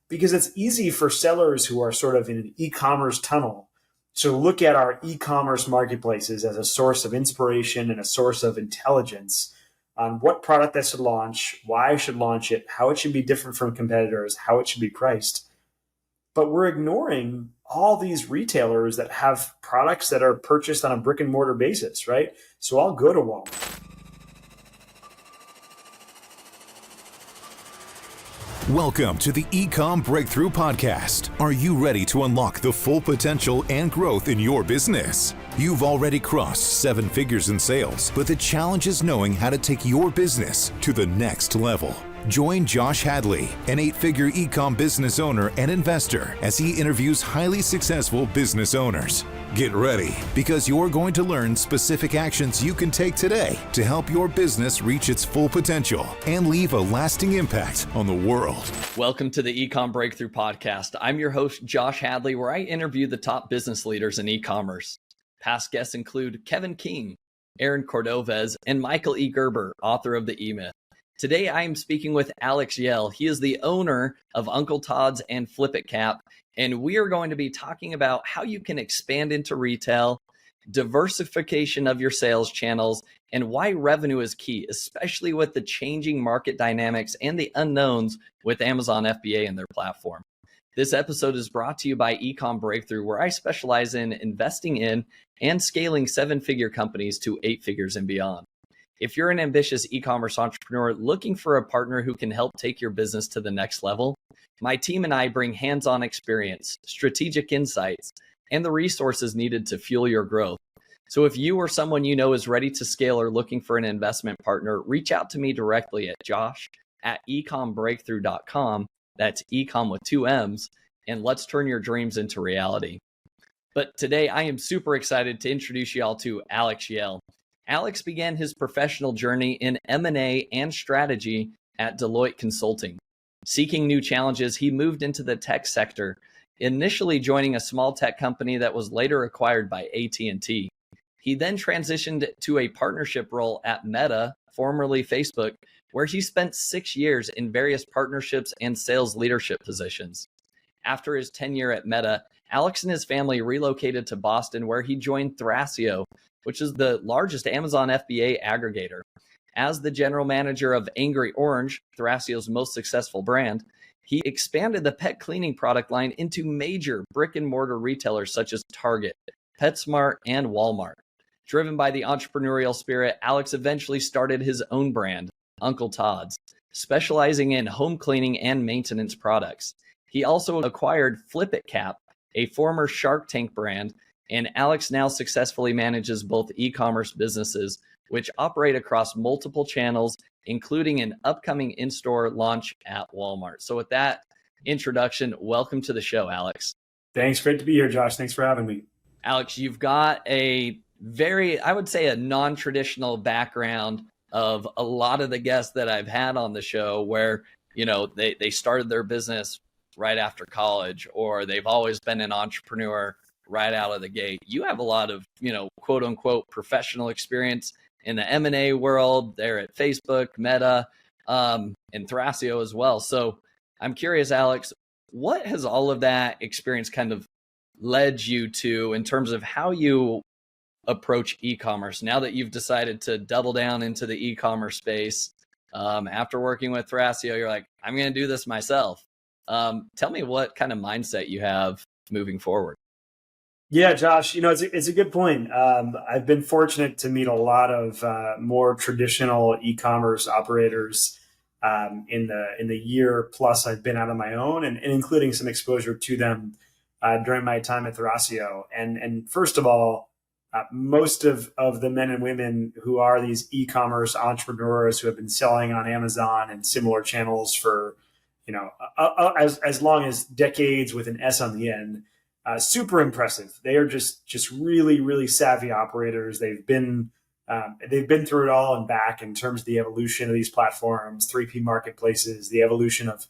because it's easy for sellers who are sort of in an e-commerce tunnel to look at our e-commerce marketplaces as a source of inspiration and a source of intelligence on what product I should launch, why I should launch it, how it should be different from competitors, how it should be priced. But we're ignoring all these retailers that have products that are purchased on a brick and mortar basis, right? So I'll go to Walmart. Welcome to the E-com Breakthrough Podcast. Are you ready to unlock the full potential and growth in your business? You've already crossed 7 figures in sales, but the challenge is knowing how to take your business to the next level. Join Josh Hadley, an 8-figure e-com business owner and investor, as he interviews highly successful business owners. Get ready, because you're going to learn specific actions you can take today to help your business reach its full potential and leave a lasting impact on the world. Welcome to the E-com Breakthrough Podcast. I'm your host, Josh Hadley, where I interview the top business leaders in e-commerce. Past guests include Kevin King, Aaron Cordovez, and Michael E. Gerber, author of The E-Myth. Today, I am speaking with Alex Yale. He is the owner of Uncle Todd's and Flip It Cap, and we are going to be talking about how you can expand into retail, diversification of your sales channels, and why revenue is key, especially with the changing market dynamics and the unknowns with Amazon FBA and their platform. This episode is brought to you by E-com Breakthrough, where I specialize in investing in and scaling 7-figure companies to 8 figures and beyond. If you're an ambitious e-commerce entrepreneur looking for a partner who can help take your business to the next level, my team and I bring hands-on experience, strategic insights, and the resources needed to fuel your growth. So if you or someone you know is ready to scale or looking for an investment partner, reach out to me directly at josh@ecombreakthrough.com. That's ecom with 2 M's, and let's turn your dreams into reality. But today I am super excited to introduce you all to Alex Yale. Alex began his professional journey in M&A and strategy at Deloitte Consulting. Seeking new challenges, he moved into the tech sector, initially joining a small tech company that was later acquired by AT&T. He then transitioned to a partnership role at Meta, formerly Facebook, where he spent 6 years in various partnerships and sales leadership positions. After his tenure at Meta, Alex and his family relocated to Boston, where he joined Thrasio, which is the largest Amazon FBA aggregator. As the general manager of Angry Orange, Thrasio's most successful brand, he expanded the pet cleaning product line into major brick and mortar retailers such as Target, PetSmart, and Walmart. Driven by the entrepreneurial spirit, Alex eventually started his own brand, Uncle Todd's, specializing in home cleaning and maintenance products. He also acquired Flip It Cap, a former Shark Tank brand, and Alex now successfully manages both e-commerce businesses, which operate across multiple channels, including an upcoming in-store launch at Walmart. So with that introduction, welcome to the show, Alex. Thanks. Great to be here, Josh. Thanks for having me. Alex, you've got a very, I would say, a non-traditional background of a lot of the guests that I've had on the show where, you know, they started their business right after college, or they've always been an entrepreneur right out of the gate. You have a lot of, you know, quote unquote professional experience in the M&A world there at Facebook, Meta, and Thrasio as well. So I'm curious, Alex, what has all of that experience kind of led you to in terms of how you approach e-commerce now that you've decided to double down into the e-commerce space? After working with Thrasio, you're like, I'm going to do this myself. Tell me what kind of mindset you have moving forward. Yeah, Josh, you know, it's a good point. I've been fortunate to meet a lot of more traditional e-commerce operators in the year plus I've been out on my own, and including some exposure to them during my time at Thrasio. And first of all, most of the men and women who are these e-commerce entrepreneurs who have been selling on Amazon and similar channels for, you know, as long as decades with an S on the end. Super impressive. They are just really, really savvy operators. They've been through it all and back in terms of the evolution of these platforms, 3P marketplaces, the evolution of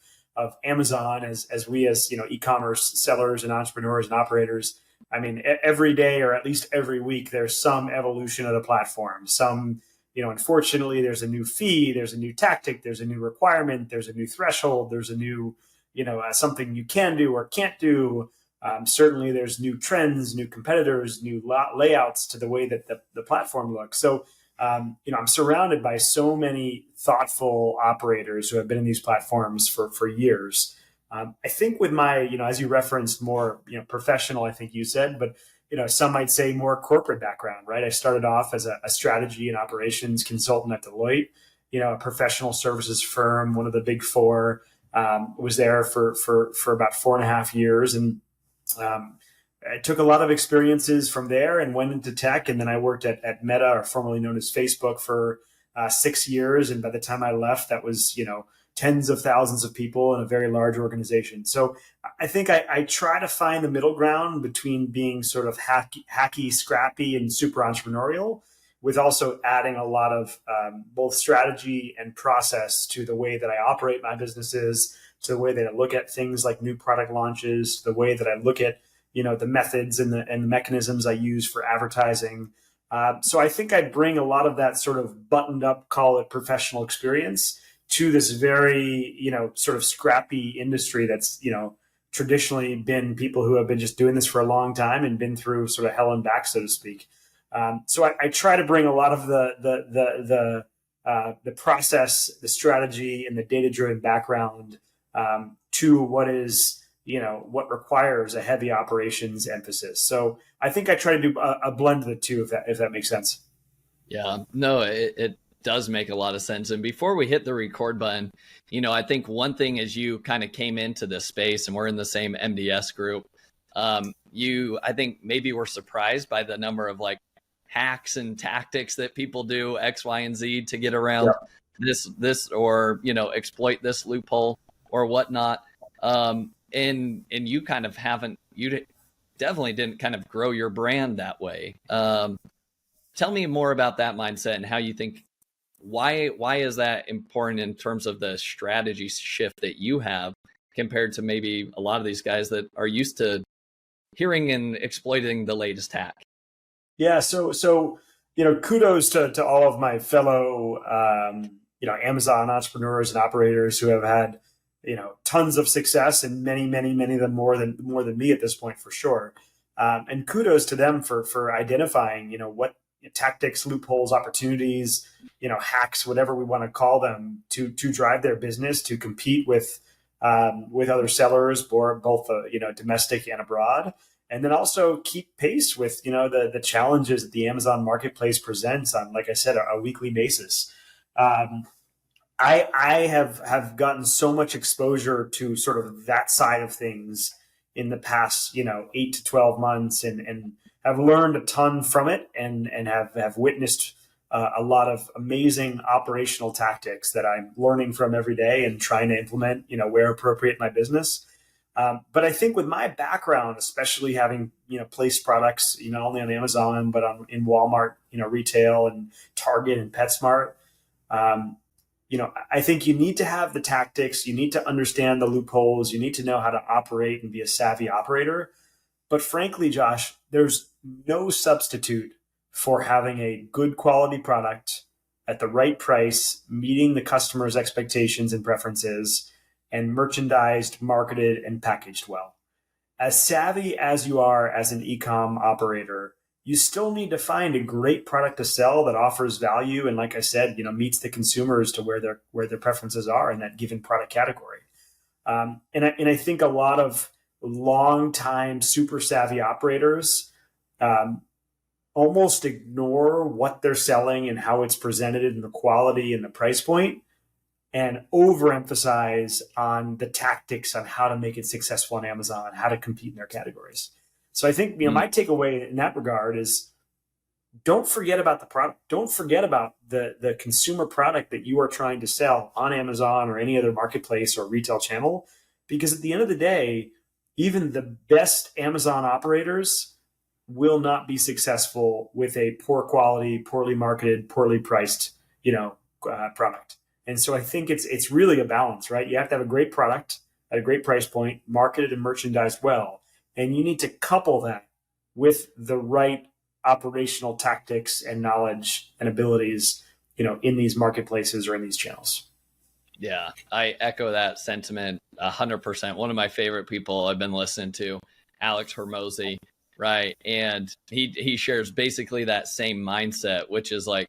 Amazon as we as, you know, e-commerce sellers and entrepreneurs and operators. I mean, every day or at least every week, there's some evolution of the platform. Some, you know, unfortunately, there's a new fee, there's a new tactic, there's a new requirement, there's a new threshold, there's a new, something you can do or can't do. Certainly, there's new trends, new competitors, new layouts to the way that the platform looks. So, I'm surrounded by so many thoughtful operators who have been in these platforms for years. I think with my, as you referenced, more, professional, I think you said, but, some might say more corporate background, right? I started off as a strategy and operations consultant at Deloitte, a professional services firm, one of the big four. Was there for about 4.5 years, and I took a lot of experiences from there and went into tech. And then I worked at Meta, or formerly known as Facebook, for 6 years. And by the time I left, that was, tens of thousands of people in a very large organization. So I think I try to find the middle ground between being sort of hacky, scrappy, and super entrepreneurial, with also adding a lot of both strategy and process to the way that I operate my businesses, to the way that I look at things like new product launches, to the way that I look at the methods and the mechanisms I use for advertising. So I think I bring a lot of that sort of buttoned up, call it professional experience, to this very sort of scrappy industry that's traditionally been people who have been just doing this for a long time and been through sort of hell and back, so to speak. So I try to bring a lot of the process, the strategy, and the data driven background to what is what requires a heavy operations emphasis. So I think I try to do a blend of the two, if that makes sense. Yeah, no, it does make a lot of sense. And before we hit the record button, I think one thing as you kind of came into this space, and we're in the same MDS group, I think maybe were surprised by the number of like hacks and tactics that people do X, Y, and Z to get around this, or, exploit this loophole or whatnot. And you kind of you definitely didn't kind of grow your brand that way. Tell me more about that mindset and how you think, why is that important in terms of the strategy shift that you have compared to maybe a lot of these guys that are used to hearing and exploiting the latest hack? Yeah. So, kudos to all of my fellow, Amazon entrepreneurs and operators who have had, tons of success, and many, many, many of them more than me at this point, for sure. And kudos to them for identifying, what tactics, loopholes, opportunities, hacks, whatever we want to call them, to drive their business, to compete with other sellers, both domestic and abroad, and then also keep pace with the challenges that the Amazon marketplace presents on, like I said, a weekly basis. I have gotten so much exposure to sort of that side of things in the past 8 to 12 months, and have learned a ton from it, and have witnessed a lot of amazing operational tactics that I'm learning from every day and trying to implement where appropriate in my business. But I think with my background, especially having placed products not only on Amazon but in Walmart, retail, and Target and PetSmart, I think you need to have the tactics, you need to understand the loopholes, you need to know how to operate and be a savvy operator. But frankly, Josh, there's no substitute for having a good quality product at the right price, meeting the customer's expectations and preferences, and merchandised, marketed, and packaged well. As savvy as you are as an e-com operator, you still need to find a great product to sell that offers value, and, like I said, meets the consumers to where their preferences are in that given product category. And I think a lot of long-time super savvy operators almost ignore what they're selling and how it's presented and the quality and the price point, and overemphasize on the tactics on how to make it successful on Amazon, how to compete in their categories. So I think my takeaway in that regard is, don't forget about the product. Don't forget about the consumer product that you are trying to sell on Amazon or any other marketplace or retail channel, because at the end of the day, even the best Amazon operators will not be successful with a poor quality, poorly marketed, poorly priced, product. And so I think it's really a balance, right? You have to have a great product at a great price point, marketed and merchandised well, and you need to couple that with the right operational tactics and knowledge and abilities, in these marketplaces or in these channels. Yeah, I echo that sentiment 100%. One of my favorite people I've been listening to, Alex Hermosi, right? And he shares basically that same mindset, which is like,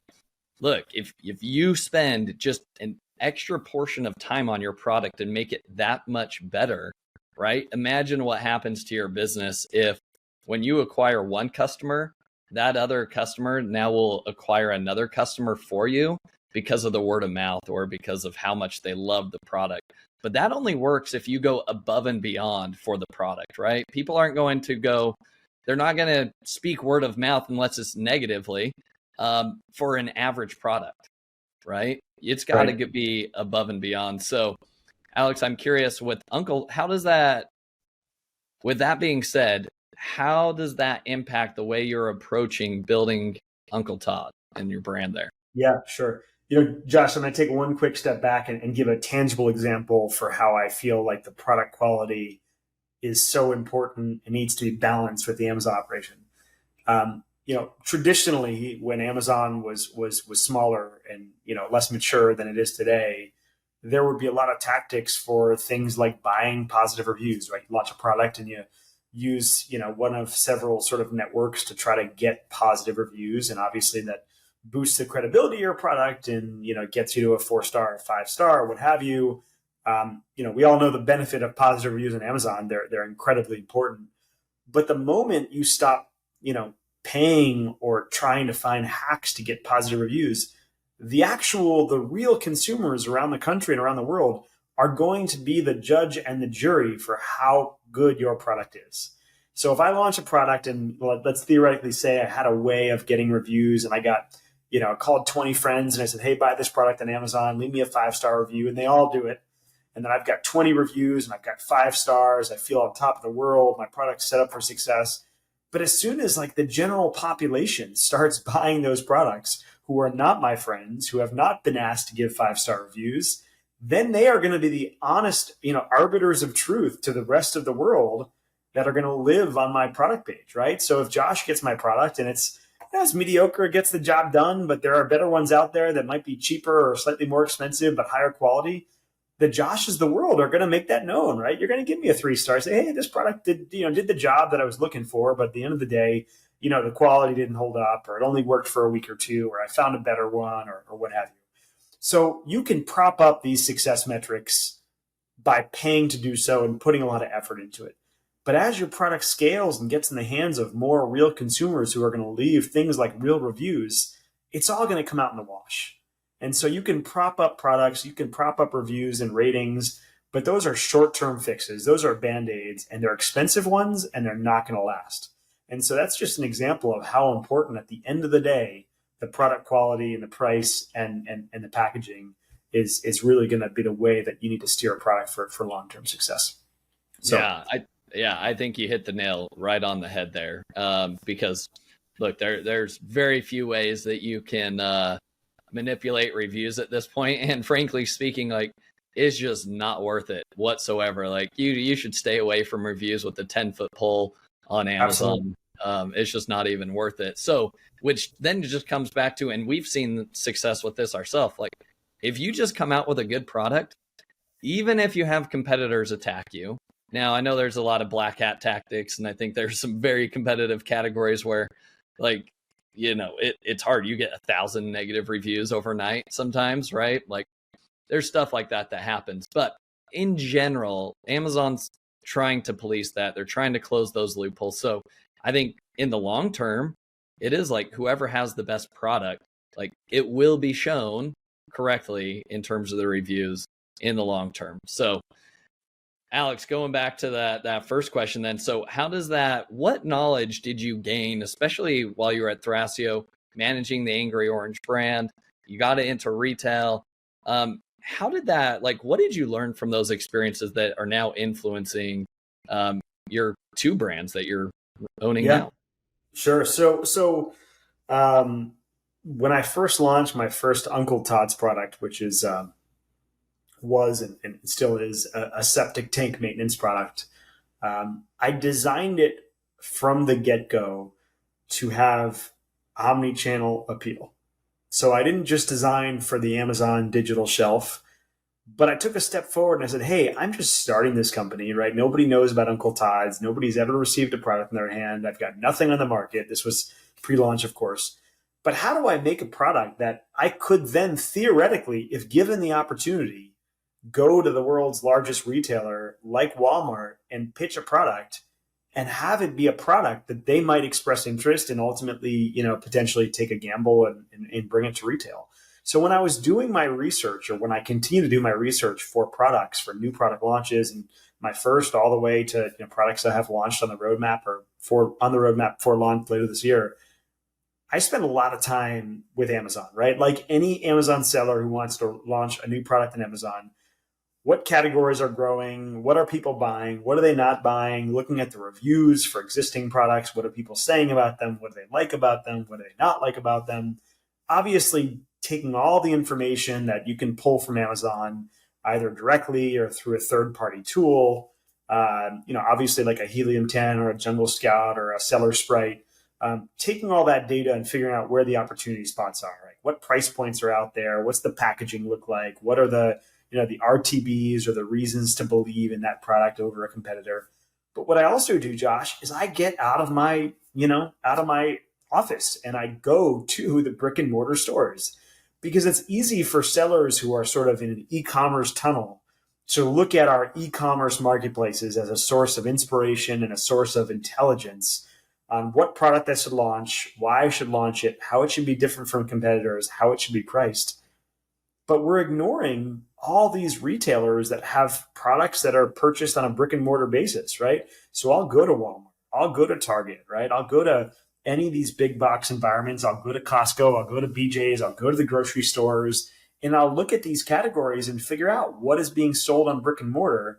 look, if you spend just an extra portion of time on your product and make it that much better, right? Imagine what happens to your business if when you acquire one customer, that other customer now will acquire another customer for you because of the word of mouth or because of how much they love the product. But that only works if you go above and beyond for the product, right? People aren't going to go, they're not going to speak word of mouth unless it's negatively for an average product, right? It's got Right. to be above and beyond. So, Alex, I'm curious with Uncle, how does that, with that being said, how does that impact the way you're approaching building Uncle Todd and your brand there? Yeah, sure. Josh, I'm going to take one quick step back and give a tangible example for how I feel like the product quality is so important and needs to be balanced with the Amazon operation. Traditionally, when Amazon was smaller and less mature than it is today, there would be a lot of tactics for things like buying positive reviews. Right, you launch a product and you use one of several sort of networks to try to get positive reviews, and obviously that boosts the credibility of your product and gets you to a 4-star, 5-star, what have you. We all know the benefit of positive reviews on Amazon. They're incredibly important. But the moment you stop, paying or trying to find hacks to get positive reviews, the real consumers around the country and around the world are going to be the judge and the jury for how good your product is. So if I launch a product and let's theoretically say I had a way of getting reviews and I got, called 20 friends and I said, hey, buy this product on Amazon, leave me a 5-star review, and they all do it. And then I've got 20 reviews and I've got 5 stars. I feel on top of the world. My product's set up for success. But as soon as like the general population starts buying those products who are not my friends, who have not been asked to give 5-star reviews, then they are going to be the honest, arbiters of truth to the rest of the world that are going to live on my product page, right? So if Josh gets my product and it's mediocre, it gets the job done, but there are better ones out there that might be cheaper or slightly more expensive but higher quality, the Joshes of the world are going to make that known, right? You're going to give me a 3-star, say, hey, this product did the job that I was looking for, but at the end of the day, the quality didn't hold up, or it only worked for a week or two, or I found a better one, or what have you. So you can prop up these success metrics by paying to do so and putting a lot of effort into it. But as your product scales and gets in the hands of more real consumers who are going to leave things like real reviews, it's all going to come out in the wash. And so you can prop up products, you can prop up reviews and ratings, but those are short-term fixes. Those are band-aids, and they're expensive ones, and they're not going to last. And so that's just an example of how important at the end of the day, the product quality and the price and the packaging is really going to be the way that you need to steer a product for long-term success. So I think you hit the nail right on the head there. Because look, there's very few ways that you can manipulate reviews at this point, and frankly speaking, like, it's just not worth it whatsoever. Like, you should stay away from reviews with the 10-foot pole on Amazon. It's just not even worth it. So, which then just comes back to, and we've seen success with this ourselves, like, if you just come out with a good product, even if you have competitors attack you. Now, I know there's a lot of black hat tactics, and I think there's some very competitive categories where, like, it's hard. You get 1,000 negative reviews overnight sometimes, right? Like, there's stuff like that happens. But in general, Amazon's trying to police that. They're trying to close those loopholes. So I think in the long term, it is like whoever has the best product, like, it will be shown correctly in terms of the reviews in the long term. So Alex, going back to that first question then, so what knowledge did you gain, especially while you were at Thrasio, managing the Angry Orange brand? You got into retail. How did that, like, what did you learn from those experiences that are now influencing your 2 brands that you're owning now? Sure. So when I first launched my first Uncle Todd's product, which is was and still is a septic tank maintenance product, I designed it from the get-go to have omni-channel appeal. So I didn't just design for the Amazon digital shelf. But I took a step forward and I said, hey, I'm just starting this company, right? Nobody knows about Uncle Todd's. Nobody's ever received a product in their hand. I've got nothing on the market. This was pre-launch, of course. But how do I make a product that I could then theoretically, if given the opportunity, go to the world's largest retailer like Walmart and pitch a product and have it be a product that they might express interest and ultimately, potentially take a gamble and bring it to retail. So when I was doing my research, or when I continue to do my research for products, for new product launches, and my first all the way to products that have launched on the roadmap or on the roadmap for launch later this year, I spend a lot of time with Amazon, right? Like any Amazon seller who wants to launch a new product in Amazon, what categories are growing? What are people buying? What are they not buying? Looking at the reviews for existing products. What are people saying about them? What do they like about them? What do they not like about them? Obviously, taking all the information that you can pull from Amazon, either directly or through a third-party tool, obviously like a Helium 10 or a Jungle Scout or a Seller Sprite, taking all that data and figuring out where the opportunity spots are, right? What price points are out there? What's the packaging look like? What are the RTBs or the reasons to believe in that product over a competitor? But what I also do, Josh, is I get out of my office and I go to the brick and mortar stores, because it's easy for sellers who are sort of in an e-commerce tunnel to look at our e-commerce marketplaces as a source of inspiration and a source of intelligence on what product I should launch, why I should launch it, how it should be different from competitors, how it should be priced. But we're ignoring all these retailers that have products that are purchased on a brick and mortar basis, right? So I'll go to Walmart, I'll go to Target, right? I'll go to any of these big box environments. I'll go to Costco, I'll go to BJ's, I'll go to the grocery stores, and I'll look at these categories and figure out what is being sold on brick and mortar.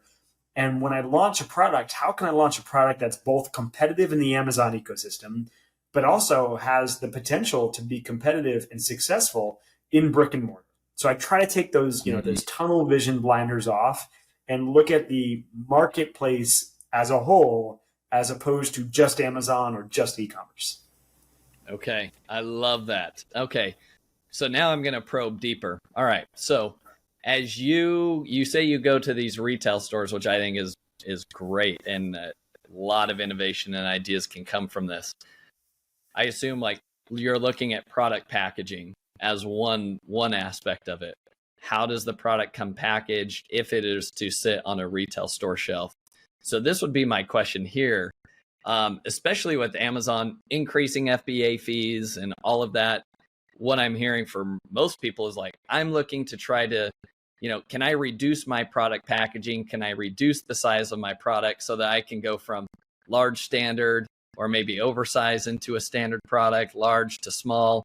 And when I launch a product, how can I launch a product that's both competitive in the Amazon ecosystem, but also has the potential to be competitive and successful in brick and mortar? So I try to take those, those tunnel vision blinders off and look at the marketplace as a whole, as opposed to just Amazon or just e-commerce. Okay. I love that. Okay. So now I'm going to probe deeper. All right. So as you say you go to these retail stores, which I think is great, and a lot of innovation and ideas can come from this. I assume like you're looking at product packaging as one aspect of it. How does the product come packaged if it is to sit on a retail store shelf? So this would be my question here, especially with Amazon increasing FBA fees and all of that. What I'm hearing from most people is like, I'm looking to try to, can I reduce my product packaging? Can I reduce the size of my product so that I can go from large standard or maybe oversized into a standard product, large to small,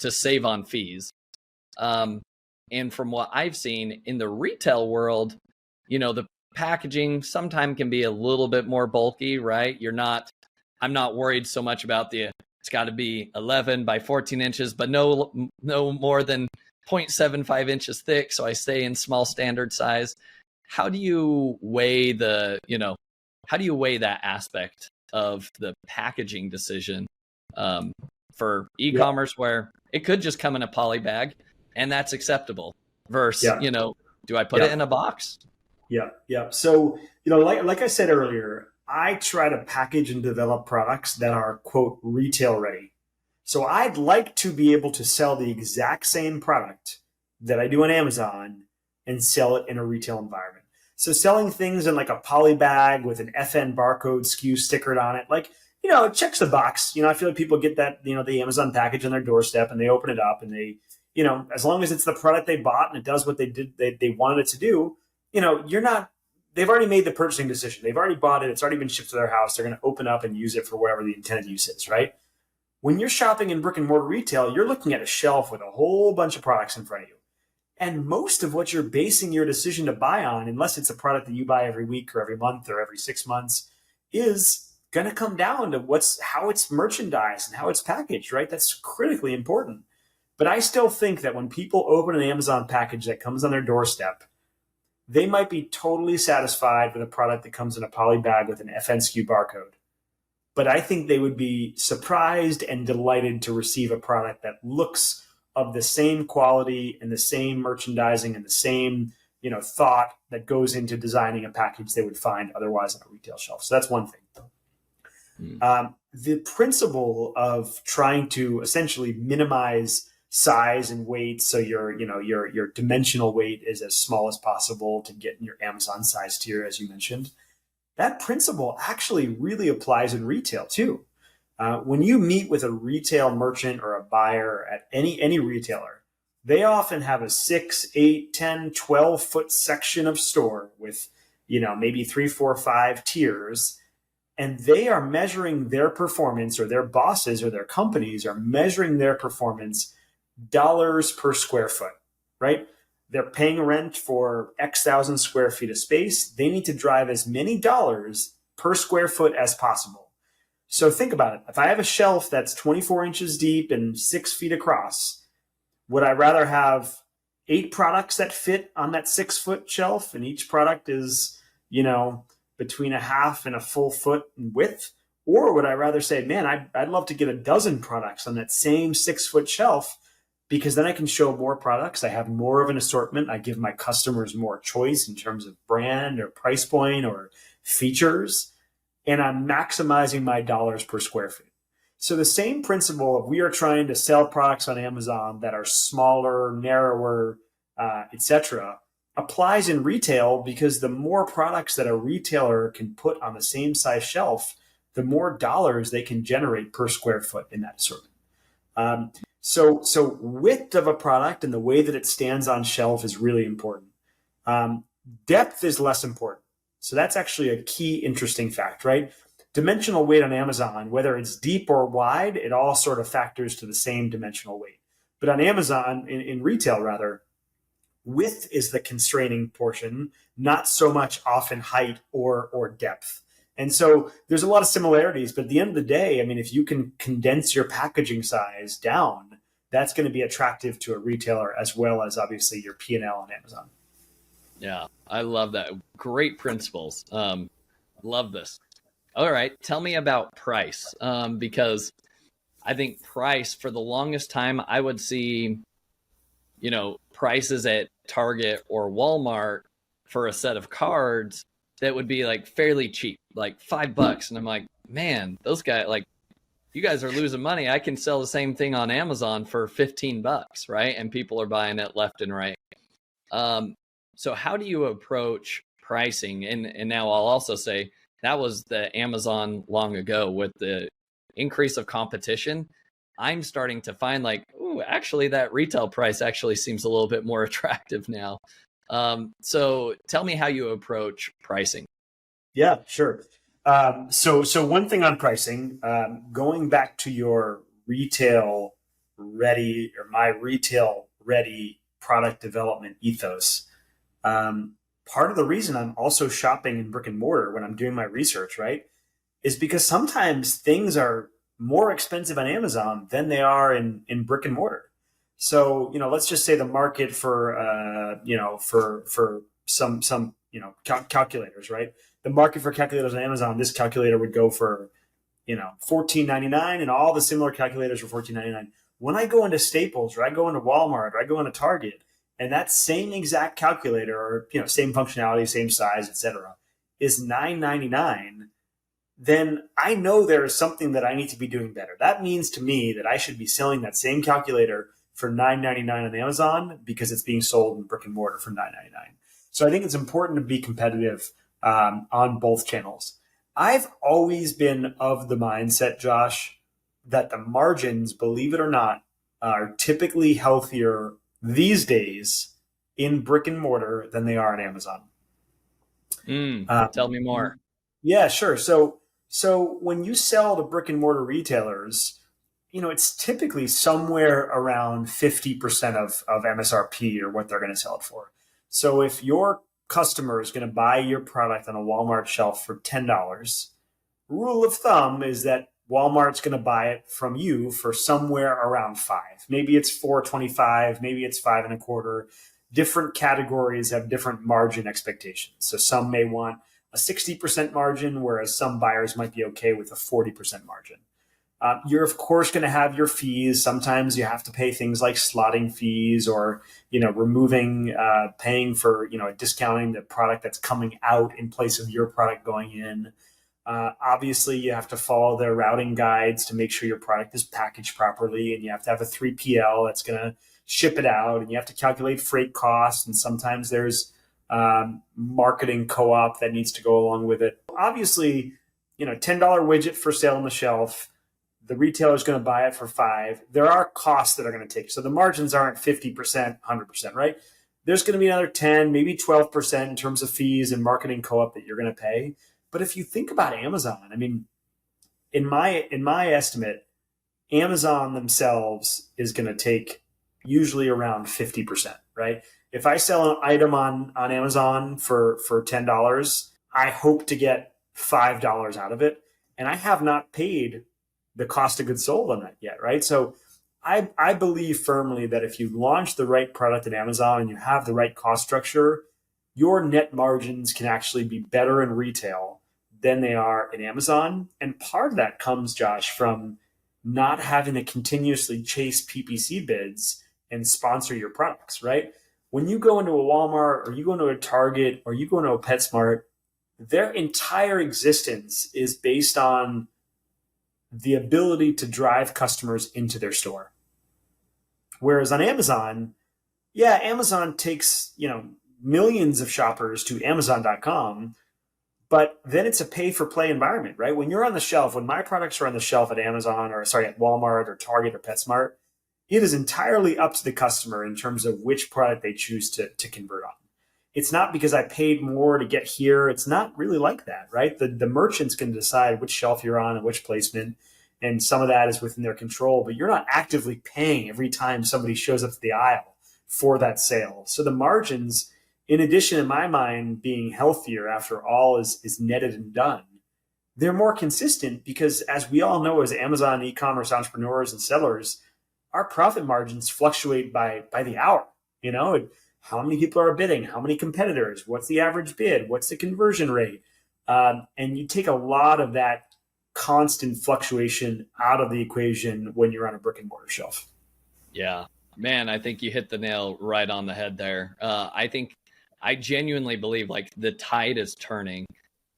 to save on fees? And from what I've seen in the retail world, the packaging sometimes can be a little bit more bulky, right? I'm not worried so much about it's got to be 11 by 14 inches, but no more than 0.75 inches thick. So I stay in small standard size. How do you weigh how do you weigh that aspect of the packaging decision for e-commerce, where it could just come in a poly bag and that's acceptable versus, do I put it in a box? Yeah. So, like I said earlier, I try to package and develop products that are, quote, retail ready. So I'd like to be able to sell the exact same product that I do on Amazon and sell it in a retail environment. So selling things in like a poly bag with an FN barcode SKU stickered on it, like, it checks the box. I feel like people get that, the Amazon package on their doorstep and they open it up and they, as long as it's the product they bought and it does what they wanted it to do, they've already made the purchasing decision. They've already bought it. It's already been shipped to their house. They're going to open up and use it for whatever the intended use is, right? When you're shopping in brick and mortar retail, you're looking at a shelf with a whole bunch of products in front of you. And most of what you're basing your decision to buy on, unless it's a product that you buy every week or every month or every 6 months, is going to come down to how it's merchandised and how it's packaged, right? That's critically important. But I still think that when people open an Amazon package that comes on their doorstep, they might be totally satisfied with a product that comes in a poly bag with an FNSKU barcode. But I think they would be surprised and delighted to receive a product that looks of the same quality and the same merchandising and the same, thought that goes into designing a package they would find otherwise on a retail shelf. So that's one thing. The principle of trying to essentially minimize size and weight, so your dimensional weight is as small as possible to get in your Amazon size tier, as you mentioned. That principle actually really applies in retail too. When you meet with a retail merchant or a buyer at any retailer, they often have a 6, 8, 10, 12-foot section of store with, maybe 3, 4, 5 tiers. And they are measuring their performance, or their bosses or their companies are measuring their performance dollars per square foot, right? They're paying rent for X thousand square feet of space. They need to drive as many dollars per square foot as possible. So think about it. If I have a shelf that's 24 inches deep and 6 feet across, would I rather have 8 products that fit on that 6-foot shelf, and each product is, between a half and a full foot in width? Or would I rather say, man, I'd love to get a dozen products on that same 6-foot shelf, because then I can show more products. I have more of an assortment. I give my customers more choice in terms of brand or price point or features, and I'm maximizing my dollars per square feet. So the same principle of we are trying to sell products on Amazon that are smaller, narrower, etc., applies in retail, because the more products that a retailer can put on the same size shelf, the more dollars they can generate per square foot in that assortment. So width of a product and the way that it stands on shelf is really important. Depth is less important. So that's actually a key interesting fact, right? Dimensional weight on Amazon, whether it's deep or wide, it all sort of factors to the same dimensional weight. But on Amazon, in retail rather, width is the constraining portion, not so much often height or depth. And so there's a lot of similarities, but at the end of the day, if you can condense your packaging size down, that's going to be attractive to a retailer, as well as obviously your P&L on Amazon. Yeah, I love that. Great principles. Love this. All right, tell me about price, because I think price, for the longest time, I would see, prices at Target or Walmart for a set of cards that would be like fairly cheap, like $5. And I'm like, man, those guys, like, you guys are losing money. I can sell the same thing on Amazon for $15, right? And people are buying it left and right. So how do you approach pricing? And now I'll also say that was the Amazon long ago. With the increase of competition, I'm starting to find like, ooh, actually that retail price actually seems a little bit more attractive now. So tell me how you approach pricing. Yeah, sure. So one thing on pricing, going back to your retail ready, or my retail ready product development ethos, part of the reason I'm also shopping in brick and mortar when I'm doing my research, right, is because sometimes things are more expensive on Amazon than they are in brick and mortar. So, let's just say the market for, for some calculators, right? The market for calculators on Amazon, this calculator would go for, $14.99, and all the similar calculators for $14.99. When I go into Staples, or I go into Walmart, or I go into Target, and that same exact calculator, or, same functionality, same size, etc., is $9.99, then I know there is something that I need to be doing better. That means to me that I should be selling that same calculator for $9.99 on Amazon, because it's being sold in brick and mortar for $9.99. So I think it's important to be competitive on both channels. I've always been of the mindset, Josh, that the margins, believe it or not, are typically healthier these days in brick and mortar than they are on Amazon. Tell me more. Yeah, sure. So when you sell to brick and mortar retailers, it's typically somewhere around 50% of MSRP, or what they're going to sell it for. So if your customer is going to buy your product on a Walmart shelf for $10, rule of thumb is that Walmart's going to buy it from you for somewhere around $5. Maybe it's $4.25, maybe it's $5.25. Different categories have different margin expectations. So some may want a 60% margin, whereas some buyers might be okay with a 40% margin. You're of course going to have your fees. Sometimes you have to pay things like slotting fees, or removing, paying for discounting the product that's coming out in place of your product going in. Obviously, you have to follow their routing guides to make sure your product is packaged properly, and you have to have a 3PL that's going to ship it out, and you have to calculate freight costs, and sometimes there's marketing co-op that needs to go along with it. Obviously, $10 widget for sale on the shelf. The retailer is going to buy it for $5. There are costs that are going to take. So the margins aren't 50%, 100%, right? There's going to be another 10, maybe 12% in terms of fees and marketing co-op that you're going to pay. But if you think about Amazon, I mean, in my estimate, Amazon themselves is going to take usually around 50%, right? If I sell an item on Amazon for $10, I hope to get $5 out of it. And I have not paid the cost of goods sold on that yet, right? So I believe firmly that if you launch the right product at Amazon and you have the right cost structure, your net margins can actually be better in retail than they are in Amazon. And part of that comes, Josh, from not having to continuously chase PPC bids and sponsor your products, right? When you go into a Walmart or you go into a Target or you go into a PetSmart, their entire existence is based on the ability to drive customers into their store. Whereas on Amazon, yeah, Amazon takes, millions of shoppers to Amazon.com, but then it's a pay for play environment, right? When you're on the shelf, when my products are on the shelf at Amazon at Walmart or Target or PetSmart, it is entirely up to the customer in terms of which product they choose to convert on. It's not because I paid more to get here. It's not really like that, right? The merchants can decide which shelf you're on and which placement, and some of that is within their control, but you're not actively paying every time somebody shows up to the aisle for that sale. So the margins, in addition, in my mind, being healthier after all is netted and done, they're more consistent because, as we all know, as Amazon e-commerce entrepreneurs and sellers, our profit margins fluctuate by the hour. How many people are bidding? How many competitors? What's the average bid? What's the conversion rate? And you take a lot of that constant fluctuation out of the equation when you're on a brick and mortar shelf. Yeah, man, I think you hit the nail right on the head there. I genuinely believe like the tide is turning,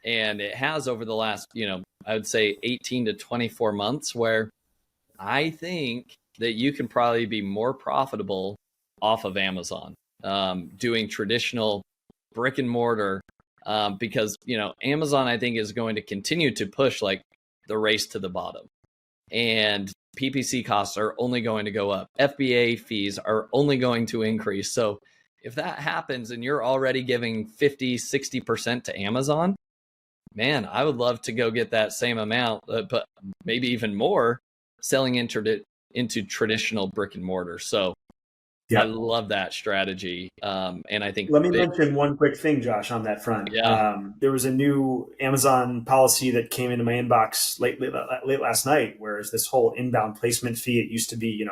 and it has over the last, I would say 18 to 24 months, where I think that you can probably be more profitable off of Amazon, doing traditional brick and mortar, because, Amazon, I think, is going to continue to push like the race to the bottom, and PPC costs are only going to go up. FBA fees are only going to increase. So if that happens and you're already giving 50, 60% to Amazon, man, I would love to go get that same amount, but maybe even more selling into traditional brick and mortar. So yeah. I love that strategy. And I think let me mention one quick thing, Josh, on that front. Yeah. There was a new Amazon policy that came into my inbox late last night, whereas this whole inbound placement fee, it used to be,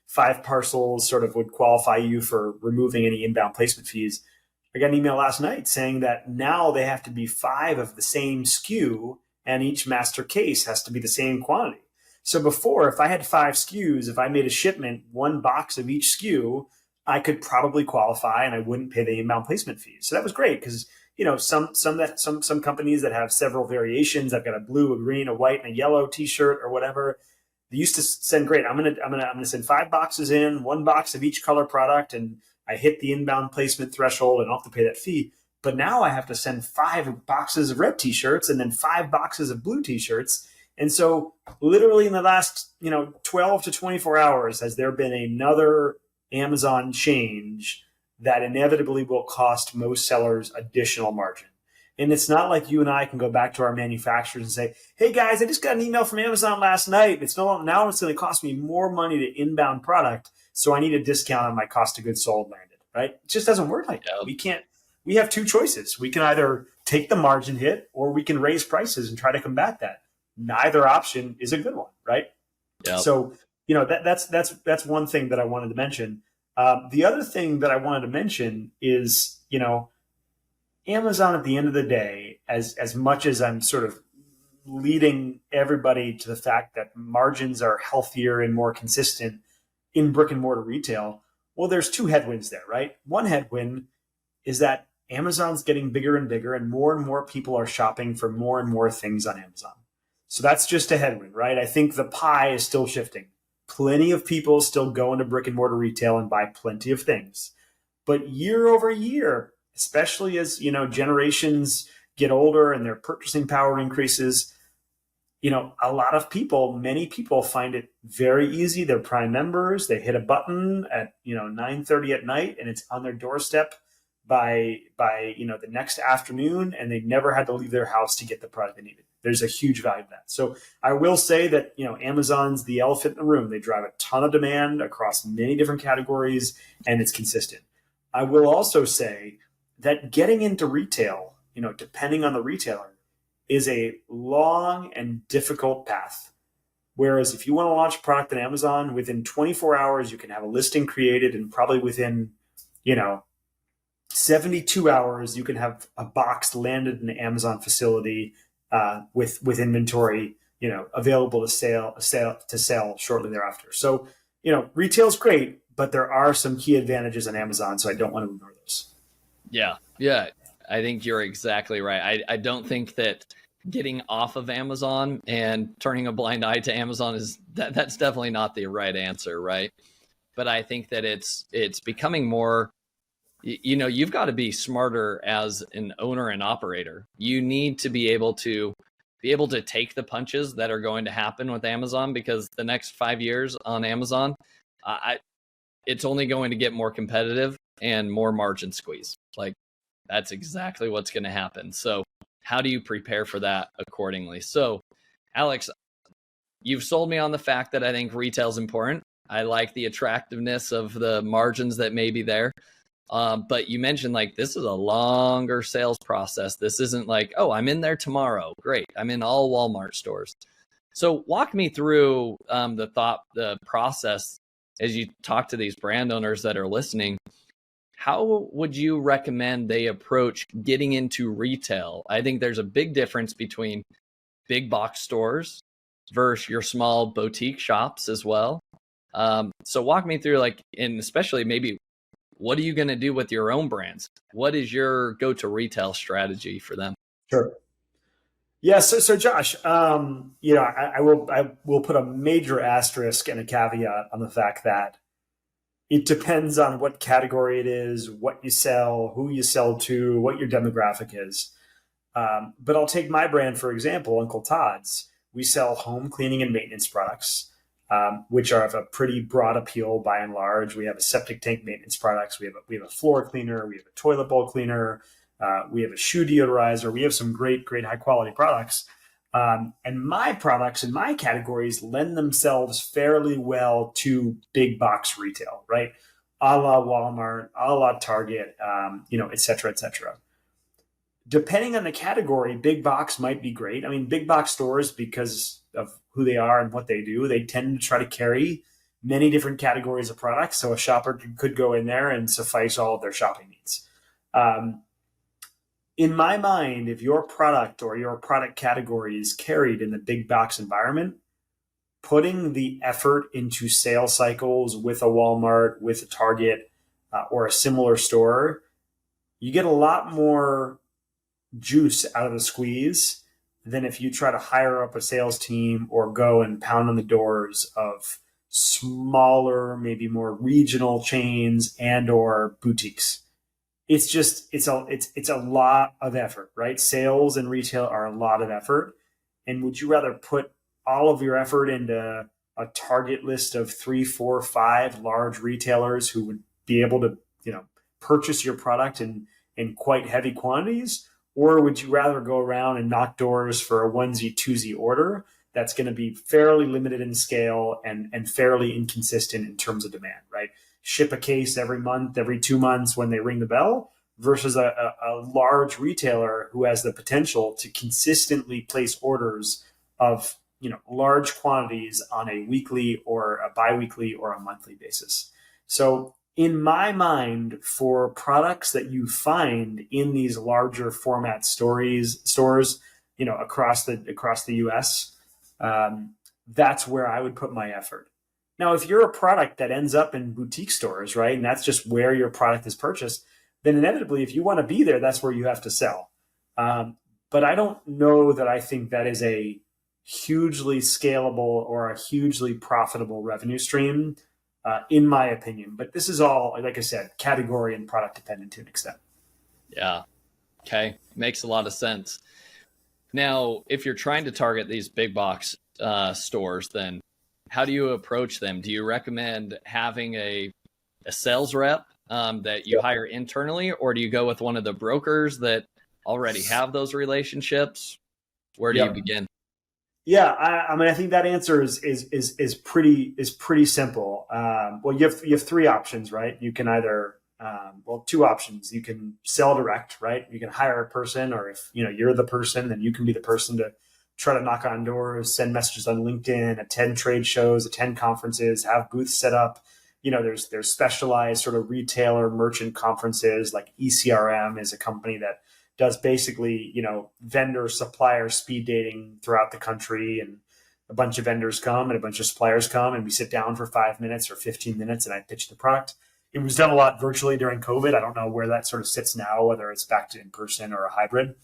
five parcels sort of would qualify you for removing any inbound placement fees. I got an email last night saying that now they have to be 5 of the same SKU, and each master case has to be the same quantity. So before, if I had 5 SKUs, if I made a shipment, 1 box of each SKU, I could probably qualify and I wouldn't pay the inbound placement fees. So that was great because, some companies that have several variations, I've got a blue, a green, a white, and a yellow t-shirt or whatever. They used to send, great, I'm gonna send 5 boxes in, 1 box of each color product, and I hit the inbound placement threshold and I'll have to pay that fee. But now I have to send 5 boxes of red t-shirts and then 5 boxes of blue t-shirts. And so literally in the last, 12 to 24 hours, has there been another Amazon change that inevitably will cost most sellers additional margin. And it's not like you and I can go back to our manufacturers and say, hey guys, I just got an email from Amazon last night. Now it's going to cost me more money to inbound product. So I need a discount on my cost of goods sold landed, right? It just doesn't work like that. We have 2 choices. We can either take the margin hit or we can raise prices and try to combat that. Neither option is a good one, right? Yep. So, that's one thing that I wanted to mention. The other thing that I wanted to mention is, Amazon at the end of the day, as much as I'm sort of leading everybody to the fact that margins are healthier and more consistent in brick and mortar retail. Well, there's two headwinds there, right? One headwind is that Amazon's getting bigger and bigger, and more people are shopping for more and more things on Amazon. So that's just a headwind, right? I think the pie is still shifting. Plenty of people still go into brick and mortar retail and buy plenty of things. But year over year, especially as, generations get older and their purchasing power increases, many people find it very easy. They're Prime members. They hit a button at, 9:30 at night, and it's on their doorstep by the next afternoon, and they never had to leave their house to get the product they needed. There's a huge value to that. So I will say that, Amazon's the elephant in the room. They drive a ton of demand across many different categories, and it's consistent. I will also say that getting into retail, depending on the retailer, is a long and difficult path. Whereas if you want to launch a product on Amazon, within 24 hours, you can have a listing created, and probably within, 72 hours, you can have a box landed in the Amazon facility with inventory, available to sell shortly thereafter. So, retail's great, but there are some key advantages on Amazon, so I don't want to ignore those. Yeah. I think you're exactly right. I don't think that getting off of Amazon and turning a blind eye to Amazon that's definitely not the right answer, right? But I think that it's becoming more, you've got to be smarter as an owner and operator. You need to be able to take the punches that are going to happen with Amazon, because the next 5 years on Amazon, it's only going to get more competitive and more margin squeeze. Like, that's exactly what's going to happen. So how do you prepare for that accordingly? So, Alex, you've sold me on the fact that I think retail is important. I like the attractiveness of the margins that may be there. But you mentioned, like, this is a longer sales process. This isn't like, oh, I'm in there tomorrow. Great. I'm in all Walmart stores. So walk me through the process as you talk to these brand owners that are listening. How would you recommend they approach getting into retail? I think there's a big difference between big box stores versus your small boutique shops as well. So walk me through, like, and especially maybe, what are you going to do with your own brands? What is your go-to retail strategy for them? Sure. Yeah. So Josh, I will put a major asterisk and a caveat on the fact that it depends on what category it is, what you sell, who you sell to, what your demographic is. But I'll take my brand, for example, Uncle Todd's. We sell home cleaning and maintenance products, which are of a pretty broad appeal by and large. We have a septic tank maintenance products. We have a floor cleaner. We have a toilet bowl cleaner. We have a shoe deodorizer. We have some great high quality products. And my products in my categories lend themselves fairly well to big box retail, right? A la Walmart, a la Target, et cetera, et cetera. Depending on the category, big box might be great. I mean, big box stores, because of who they are and what they do, they tend to try to carry many different categories of products. So a shopper could go in there and suffice all of their shopping needs. In my mind, if your product or your product category is carried in the big box environment, putting the effort into sales cycles with a Walmart, with a Target, or a similar store, you get a lot more juice out of the squeeze than if you try to hire up a sales team or go and pound on the doors of smaller, maybe more regional chains and or boutiques. It's a lot of effort, right? Sales and retail are a lot of effort. And would you rather put all of your effort into a target list of 3, 4, 5 large retailers who would be able to, purchase your product in quite heavy quantities? Or would you rather go around and knock doors for a onesie, twosie order that's going to be fairly limited in scale and fairly inconsistent in terms of demand, right? Ship a case every month, every 2 months when they ring the bell, versus a large retailer who has the potential to consistently place orders of large quantities on a weekly or a biweekly or a monthly basis. So in my mind, for products that you find in these larger format stores, across the US, that's where I would put my effort. Now, if you're a product that ends up in boutique stores, right, and that's just where your product is purchased, then inevitably, if you want to be there, that's where you have to sell. But I don't know that I think that is a hugely scalable or a hugely profitable revenue stream, in my opinion. But this is all, like I said, category and product dependent to an extent. Yeah. Okay. Makes a lot of sense. Now, if you're trying to target these big box stores, then how do you approach them? Do you recommend having a sales rep that you hire internally, or do you go with one of the brokers that already have those relationships? Where do you begin? Yeah, I mean, I think that answer is pretty simple. Well, you have three options, right? You can either two options. You can sell direct, right? You can hire a person, or if you're the person, then you can be the person to try to knock on doors, send messages on LinkedIn, attend trade shows, attend conferences, have booths set up. There's specialized sort of retailer merchant conferences, like ECRM is a company that does basically, vendor supplier speed dating throughout the country, and a bunch of vendors come and a bunch of suppliers come, and we sit down for 5 minutes or 15 minutes and I pitch the product. It was done a lot virtually during COVID. I don't know where that sort of sits now, whether it's back to in person or a hybrid.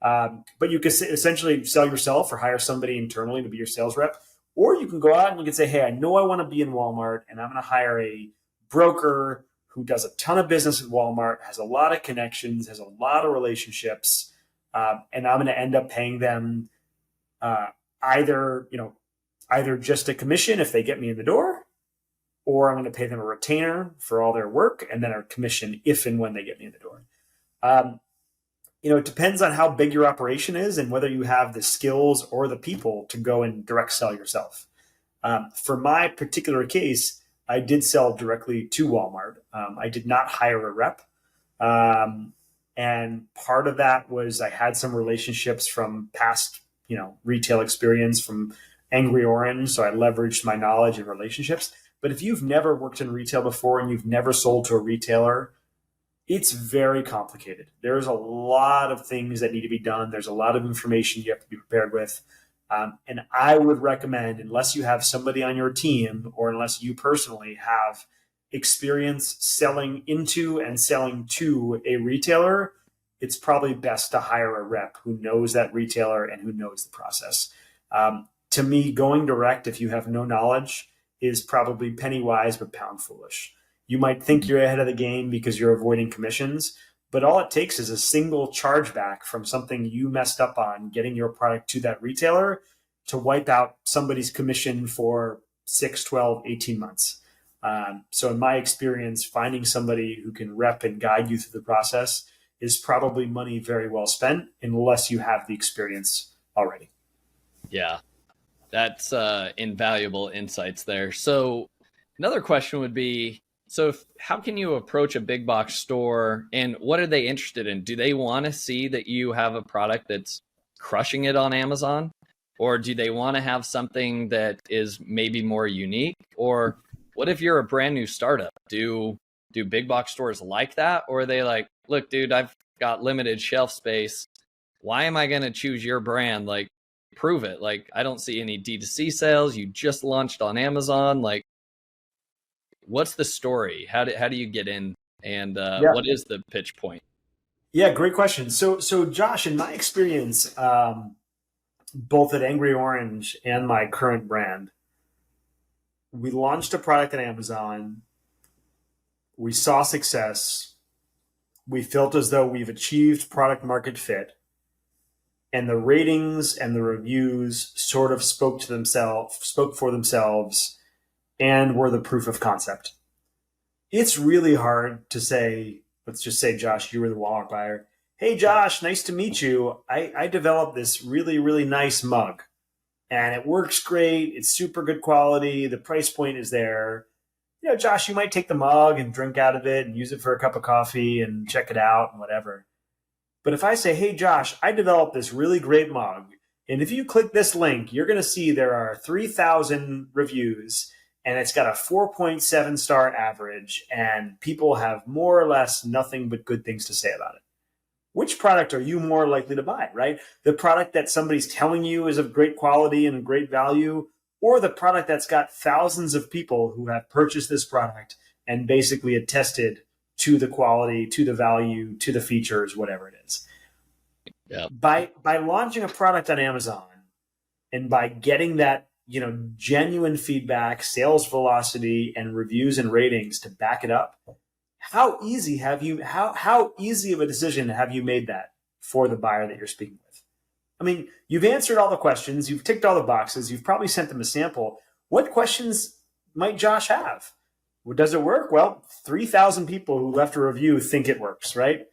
But you can essentially sell yourself or hire somebody internally to be your sales rep. Or you can go out and you can say, hey, I know I want to be in Walmart, and I'm going to hire a broker who does a ton of business with Walmart, has a lot of connections, has a lot of relationships, and I'm going to end up paying them either just a commission if they get me in the door, or I'm going to pay them a retainer for all their work, and then a commission if and when they get me in the door. It depends on how big your operation is and whether you have the skills or the people to go and direct sell yourself. For my particular case, I did sell directly to Walmart. I did not hire a rep. And part of that was I had some relationships from past, retail experience from Angry Orange. So I leveraged my knowledge and relationships. But if you've never worked in retail before and you've never sold to a retailer, it's very complicated. There's a lot of things that need to be done. There's a lot of information you have to be prepared with. And I would recommend, unless you have somebody on your team or unless you personally have experience selling into and selling to a retailer, it's probably best to hire a rep who knows that retailer and who knows the process. To me, going direct, if you have no knowledge, is probably penny wise but pound foolish. You might think you're ahead of the game because you're avoiding commissions, but all it takes is a single chargeback from something you messed up on getting your product to that retailer to wipe out somebody's commission for 6, 12, 18 months. So in my experience, finding somebody who can rep and guide you through the process is probably money very well spent, unless you have the experience already. Yeah, that's invaluable insights there. So another question would be, how can you approach a big box store, and what are they interested in? Do they want to see that you have a product that's crushing it on Amazon? Or do they want to have something that is maybe more unique? Or what if you're a brand new startup? Do big box stores like that? Or are they like, look, dude, I've got limited shelf space. Why am I going to choose your brand? Like, prove it. Like, I don't see any D2C sales. You just launched on Amazon. Like, what's the story? How do you get in? And what is the pitch point? Yeah, great question. So Josh, in my experience, both at Angry Orange and my current brand, we launched a product at Amazon. We saw success. We felt as though we've achieved product market fit. And the ratings and the reviews sort of spoke for themselves, and were the proof of concept. It's really hard to say, let's just say, Josh, you were the Walmart buyer. Hey, Josh, nice to meet you. I developed this really, really nice mug, and it works great. It's super good quality. The price point is there. Josh, you might take the mug and drink out of it and use it for a cup of coffee and check it out and whatever. But if I say, hey, Josh, I developed this really great mug, and if you click this link, you're going to see there are 3,000 reviews, and it's got a 4.7 star average, and people have more or less nothing but good things to say about it. which product are you more likely to buy, right? The product that somebody's telling you is of great quality and great value, or the product that's got thousands of people who have purchased this product and basically attested to the quality, to the value, to the features, whatever it is. Yeah. By launching a product on Amazon and by getting that, genuine feedback, sales velocity, and reviews and ratings to back it up, how easy of a decision have you made that for the buyer that you're speaking with? I mean, you've answered all the questions, you've ticked all the boxes, you've probably sent them a sample. What questions might Josh have? Well, does it work? Well, 3,000 people who left a review think it works, right?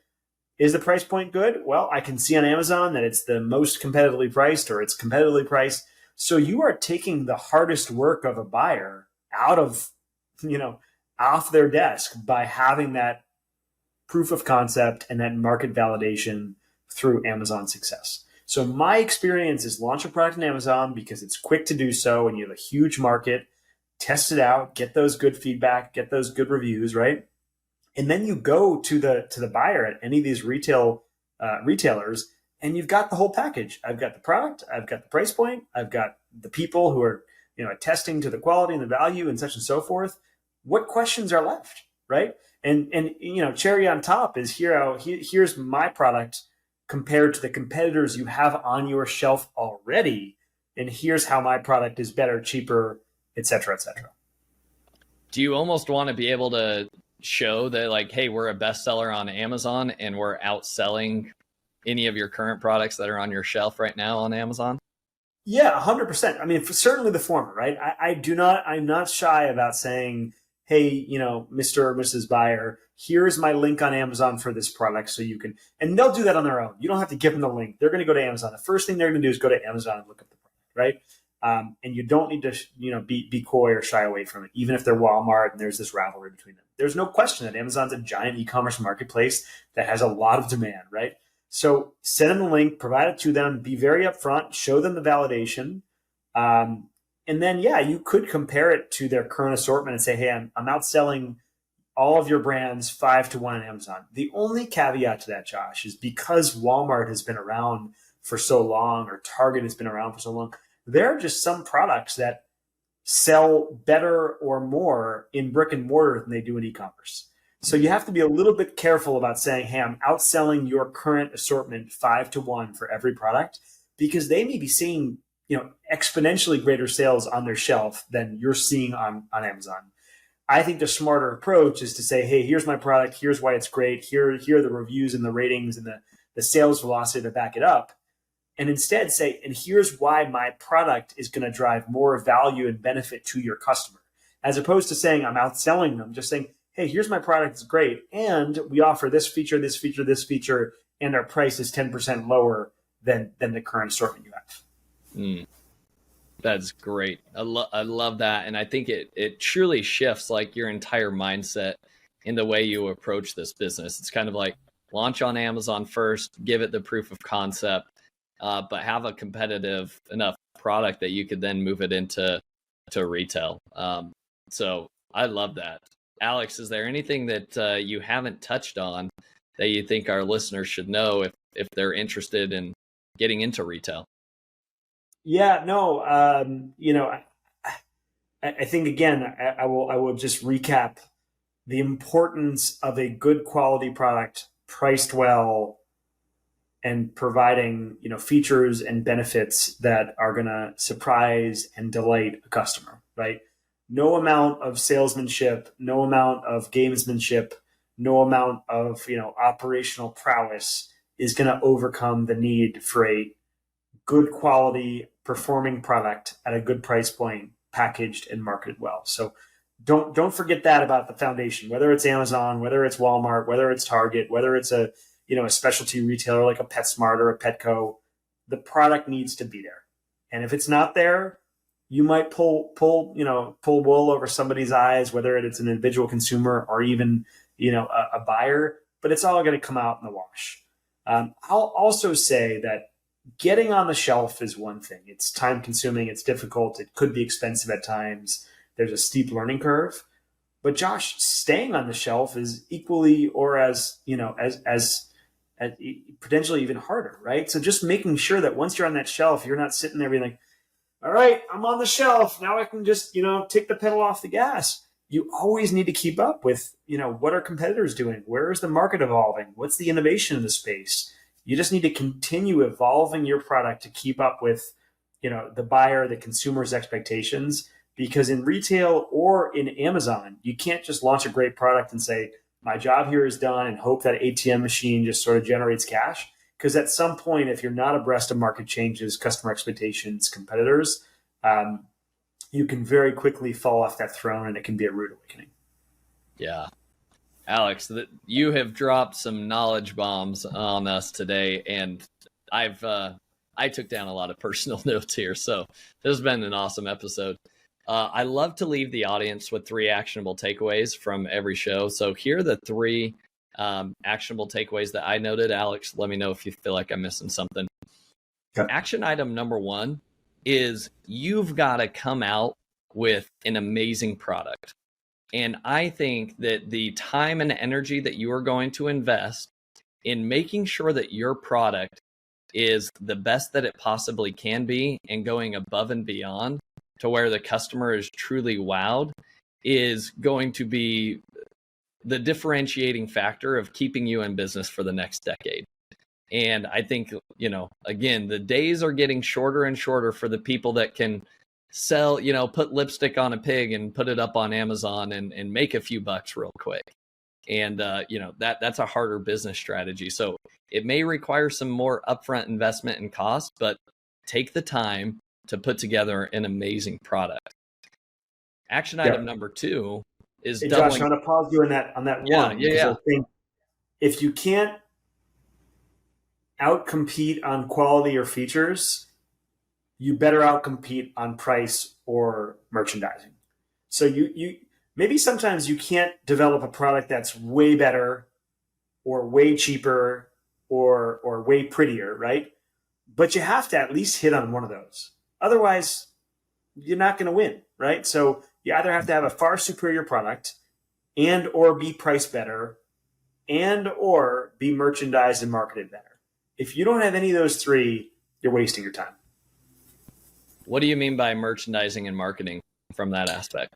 Is the price point good? Well, I can see on Amazon that it's the most competitively priced, or it's competitively priced. So you are taking the hardest work of a buyer out of, off their desk by having that proof of concept and that market validation through Amazon success. So my experience is launch a product on Amazon because it's quick to do so and you have a huge market, test it out, get those good feedback, get those good reviews, right? And then you go to the buyer at any of these retailers, and you've got the whole package. I've got the product, I've got the price point, I've got the people who are attesting to the quality and the value and such and so forth. What questions are left, right? And cherry on top is here's my product compared to the competitors you have on your shelf already, and here's how my product is better, cheaper, et cetera, et cetera. Do you almost want to be able to show that, like, hey, we're a bestseller on Amazon and we're outselling any of your current products that are on your shelf right now on Amazon? Yeah, 100%. I mean, certainly the former, right? I'm not shy about saying, hey, Mr. or Mrs. Buyer, here's my link on Amazon for this product so you can, and they'll do that on their own. You don't have to give them the link. They're going to go to Amazon. The first thing they're going to do is go to Amazon and look up the product, right? And you don't need to, be coy or shy away from it, even if they're Walmart and there's this rivalry between them. There's no question that Amazon's a giant e-commerce marketplace that has a lot of demand, right? So send them the link, provide it to them, be very upfront, show them the validation. And then, you could compare it to their current assortment and say, hey, I'm outselling all of your brands 5-1 on Amazon. The only caveat to that, Josh, is because Walmart has been around for so long, or Target has been around for so long, there are just some products that sell better or more in brick and mortar than they do in e-commerce. So you have to be a little bit careful about saying, hey, I'm outselling your current assortment 5-1 for every product, because they may be seeing, exponentially greater sales on their shelf than you're seeing on Amazon. I think the smarter approach is to say, hey, here's my product, here's why it's great, here are the reviews and the ratings and the sales velocity to back it up. And instead say, and here's why my product is going to drive more value and benefit to your customer. As opposed to saying I'm outselling them, just saying, hey, here's my product, it's great, and we offer this feature, this feature, this feature, and our price is 10% lower than the current assortment you have. That's great. I love that. And I think it truly shifts like your entire mindset in the way you approach this business. It's kind of like launch on Amazon first, give it the proof of concept, but have a competitive enough product that you could then move it into retail. So I love that. Alex, is there anything that you haven't touched on that you think our listeners should know if they're interested in getting into retail? Yeah, no, I think, again, I will just recap the importance of a good quality product priced well and providing, features and benefits that are going to surprise and delight a customer, right? No amount of salesmanship, no amount of gamesmanship, no amount of, operational prowess is going to overcome the need for a good quality performing product at a good price point, packaged and marketed well. So don't forget that about the foundation, whether it's Amazon, whether it's Walmart, whether it's Target, whether it's a specialty retailer like a PetSmart or a Petco. The product needs to be there. And if it's not there, you might pull wool over somebody's eyes, whether it's an individual consumer or even, a buyer, but it's all going to come out in the wash. I'll also say that getting on the shelf is one thing. It's time consuming. It's difficult. It could be expensive at times. There's a steep learning curve. But Josh, staying on the shelf is equally or as potentially even harder, right? So just making sure that once you're on that shelf, you're not sitting there being like, all right, I'm on the shelf. Now I can just, take the pedal off the gas. You always need to keep up with, what are competitors doing? Where is the market evolving? What's the innovation in the space? You just need to continue evolving your product to keep up with, the buyer, the consumer's expectations. Because in retail or in Amazon, you can't just launch a great product and say, my job here is done and hope that ATM machine just sort of generates cash. Because at some point, if you're not abreast of market changes, customer expectations, competitors, you can very quickly fall off that throne and it can be a rude awakening. Yeah. Alex, you have dropped some knowledge bombs on us today, and I took down a lot of personal notes here. So this has been an awesome episode. I love to leave the audience with 3 actionable takeaways from every show. So here are the 3 actionable takeaways that I noted. Alex, let me know if you feel like I'm missing something. Okay. Action item number 1 is you've got to come out with an amazing product. And I think that the time and energy that you are going to invest in making sure that your product is the best that it possibly can be and going above and beyond to where the customer is truly wowed is going to be the differentiating factor of keeping you in business for the next decade. And I think, again, the days are getting shorter and shorter for the people that can sell, put lipstick on a pig and put it up on Amazon and make a few bucks real quick. And, that's a harder business strategy. So it may require some more upfront investment and cost, but take the time to put together an amazing product. Action item number 2 is doubling. Josh, I want to pause you on that one. Yeah. I think if you can't outcompete on quality or features, you better outcompete on price or merchandising. So you maybe sometimes you can't develop a product that's way better or way cheaper or way prettier, right? But you have to at least hit on one of those. Otherwise, you're not going to win, right? So you either have to have a far superior product and or be priced better and or be merchandised and marketed better. If you don't have any of those 3, you're wasting your time. What do you mean by merchandising and marketing from that aspect?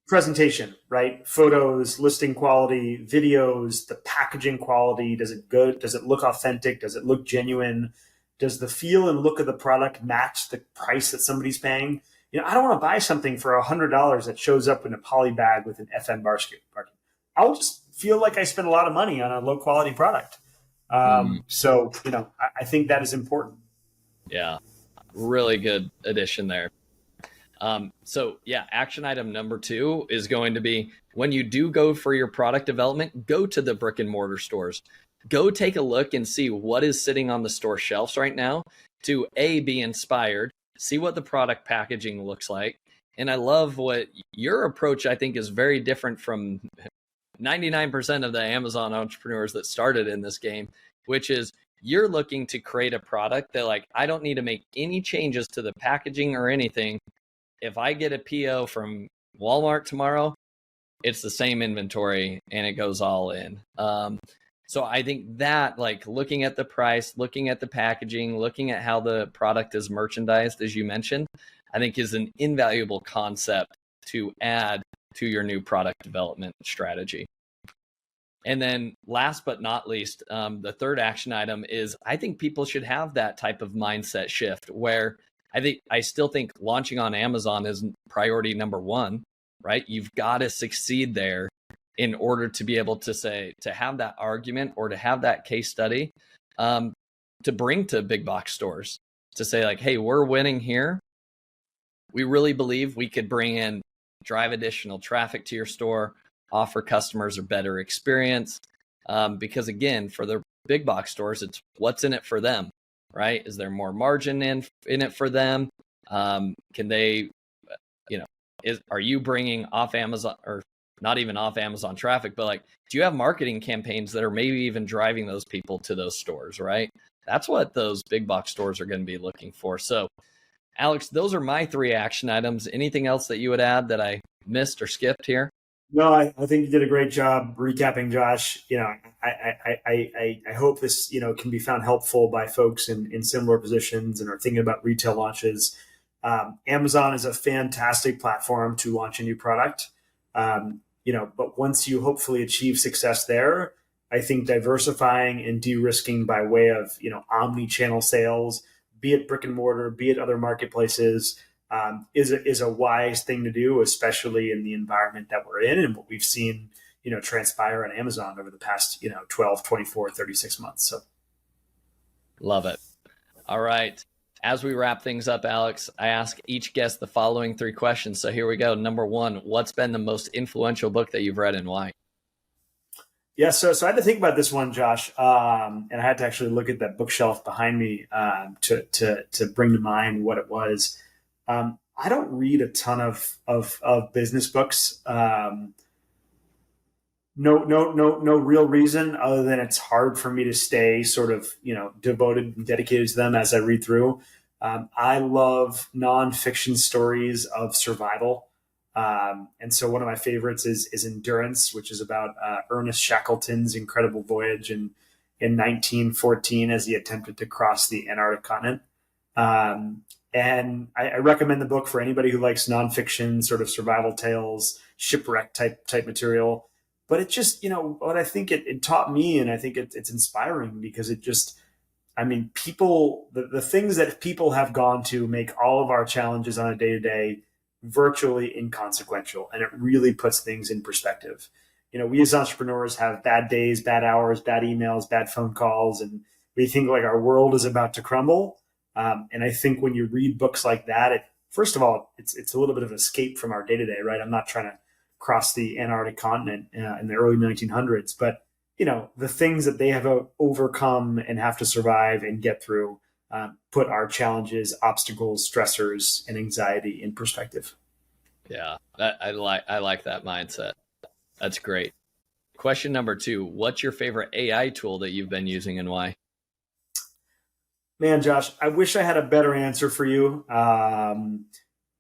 Presentation, right? Photos, listing quality, videos, the packaging quality. Does it good? Does it look authentic? Does it look genuine? Does the feel and look of the product match the price that somebody's paying? I don't want to buy something for $100 that shows up in a poly bag with an FM basket. I'll just feel like I spent a lot of money on a low quality product. So, I think that is important. Yeah, really good addition there. So yeah, action item number 2 is going to be when you do go for your product development, go to the brick and mortar stores. Go take a look and see what is sitting on the store shelves right now to be inspired, see what the product packaging looks like. And I love what your approach, I think, is very different from 99% of the Amazon entrepreneurs that started in this game, which is you're looking to create a product that I don't need to make any changes to the packaging or anything. If I get a PO from Walmart tomorrow, it's the same inventory and it goes all in. So I think that looking at the price, looking at the packaging, looking at how the product is merchandised, as you mentioned, I think is an invaluable concept to add to your new product development strategy. And then last but not least, the third action item is I think people should have that type of mindset shift where I still think launching on Amazon is priority number 1, right? You've got to succeed there in order to be able to have that argument or to have that case study to bring to big box stores to say hey, we're winning here. We really believe we could drive additional traffic to your store, offer customers a better experience. Because again, for the big box stores, it's what's in it for them, right? Is there more margin in it for them? Can they, are you bringing off Amazon or not even off Amazon traffic, but do you have marketing campaigns that are maybe even driving those people to those stores, right? That's what those big box stores are going to be looking for. So Alex, those are my 3 action items. Anything else that you would add that I missed or skipped here? No, I think you did a great job recapping, Josh. I hope this, can be found helpful by folks in similar positions and are thinking about retail launches. Amazon is a fantastic platform to launch a new product. But once you hopefully achieve success there, I think diversifying and de-risking by way of, omni-channel sales, be it brick and mortar, be it other marketplaces, is a wise thing to do, especially in the environment that we're in and what we've seen, transpire on Amazon over the past, 12, 24, 36 months. So Love it. All right. As we wrap things up, Alex, I ask each guest the following three questions. So here we go. Number one, what's been the most influential book that you've read and why? yeah, so I had to think about this one, Josh, and I had to actually look at that bookshelf behind me to bring to mind what it was. I don't read a ton of business books. No real reason other than it's hard for me to stay sort of, devoted and dedicated to them as I read through. I love nonfiction stories of survival. And so one of my favorites is Endurance, which is about Ernest Shackleton's incredible voyage in 1914 as he attempted to cross the Antarctic continent. And I recommend the book for anybody who likes nonfiction, sort of survival tales, shipwreck type material. But it just, what I think it taught me, and I think it's inspiring because it just, I mean, people, the things that people have gone to make all of our challenges on a day to day virtually inconsequential. And it really puts things in perspective. We as entrepreneurs have bad days, bad hours, bad emails, bad phone calls, and we think like our world is about to crumble. And I think when you read books like that, first of all, it's a little bit of an escape from our day to day, right? I'm not trying to cross the Antarctic continent in the early 1900s, but the things that they have overcome and have to survive and get through put our challenges, obstacles, stressors, and anxiety in perspective. Yeah, I like that mindset. That's great. Question number two, what's your favorite AI tool that you've been using and why? Man, Josh, I wish I had a better answer for you.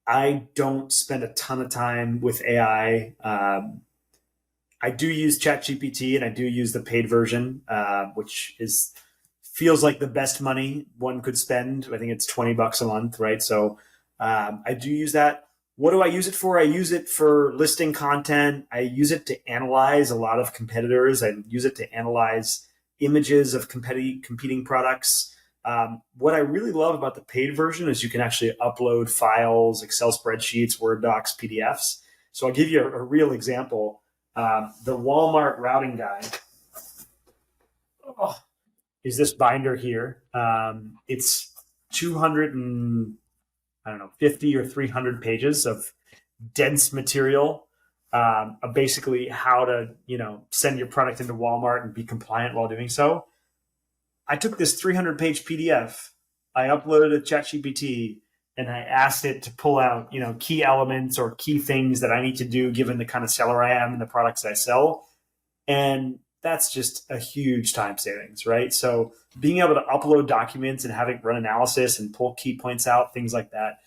I don't spend a ton of time with AI. I do use ChatGPT and I do use the paid version, which feels like the best money one could spend. I think it's $20 a month, right? So I do use that. What do I use it for? I use it for listing content. I use it to analyze a lot of competitors. I use it to analyze images of competing products. What I really love about the paid version is you can actually upload files, Excel spreadsheets, Word docs, PDFs. So I'll give you a real example. The Walmart routing guide is this binder here. It's 200 and I don't know, 50 or 300 pages of dense material, of basically how to, send your product into Walmart and be compliant while doing so. I took this 300-page PDF, I uploaded it to ChatGPT, and I asked it to pull out, key elements or key things that I need to do given the kind of seller I am and the products I sell. And that's just a huge time savings, right? So being able to upload documents and having run analysis and pull key points out, things like that,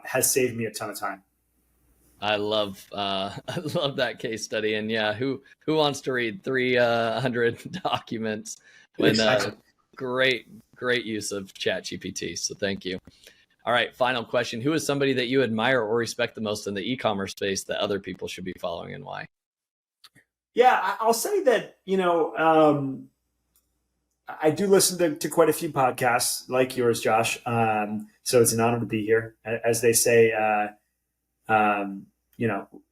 has saved me a ton of time. I love I love that case study. And yeah, who wants to read 300 documents when Exactly. great use of ChatGPT. So thank you. All right, final question. Who is somebody that you admire or respect the most in the e-commerce space that other people should be following and why? Yeah, I'll say that, I do listen to quite a few podcasts like yours, Josh. So it's an honor to be here. As they say, um,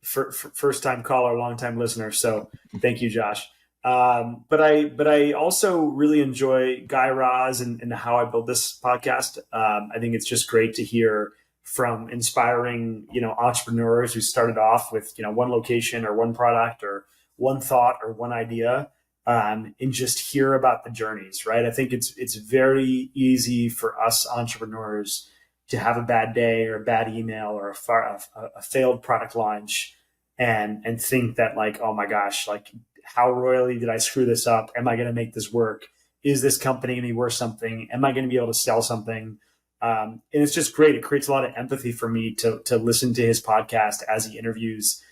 first time caller, long time listener. So thank you, Josh. But I also really enjoy Guy Raz and how I build this podcast. I think it's just great to hear from inspiring, entrepreneurs who started off with, one location or one product or one thought or one idea, and just hear about the journeys, right? I think it's very easy for us entrepreneurs to have a bad day or a bad email or a failed product launch and think that like, oh my gosh, like how royally did I screw this up? Am I going to make this work? Is this company going to be worth something? Am I going to be able to sell something? And it's just great. It creates a lot of empathy for me to listen to his podcast as he interviews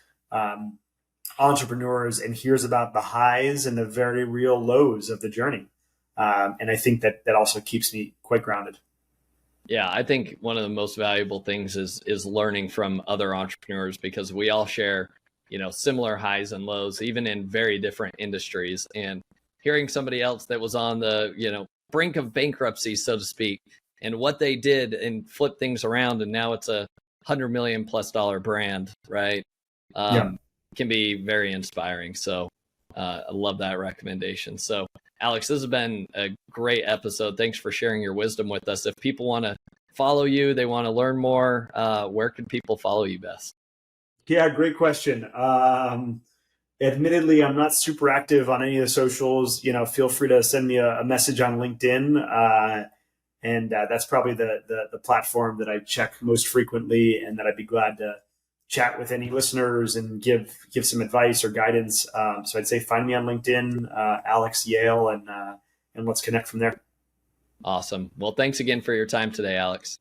entrepreneurs and hears about the highs and the very real lows of the journey. And I think that also keeps me quite grounded. Yeah, I think one of the most valuable things is learning from other entrepreneurs, because we all share, similar highs and lows, even in very different industries. And hearing somebody else that was on the, brink of bankruptcy, so to speak, and what they did and flip things around, and now it's a $100 million+ brand, right? Yeah. Can be very inspiring. So I love that recommendation. So Alex, this has been a great episode. Thanks for sharing your wisdom with us. If people want to follow you, they want to learn more, where can people follow you best? Yeah, great question. Admittedly, I'm not super active on any of the socials. Feel free to send me a message on LinkedIn. And that's probably the platform that I check most frequently, and that I'd be glad to chat with any listeners and give some advice or guidance. So I'd say find me on LinkedIn, Alex Yale, and let's connect from there. Awesome. Well, thanks again for your time today, Alex.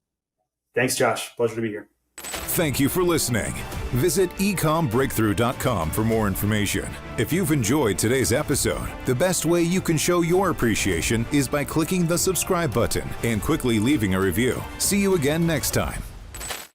Thanks, Josh. Pleasure to be here. Thank you for listening. Visit ecombreakthrough.com for more information. If you've enjoyed today's episode, the best way you can show your appreciation is by clicking the subscribe button and quickly leaving a review. See you again next time.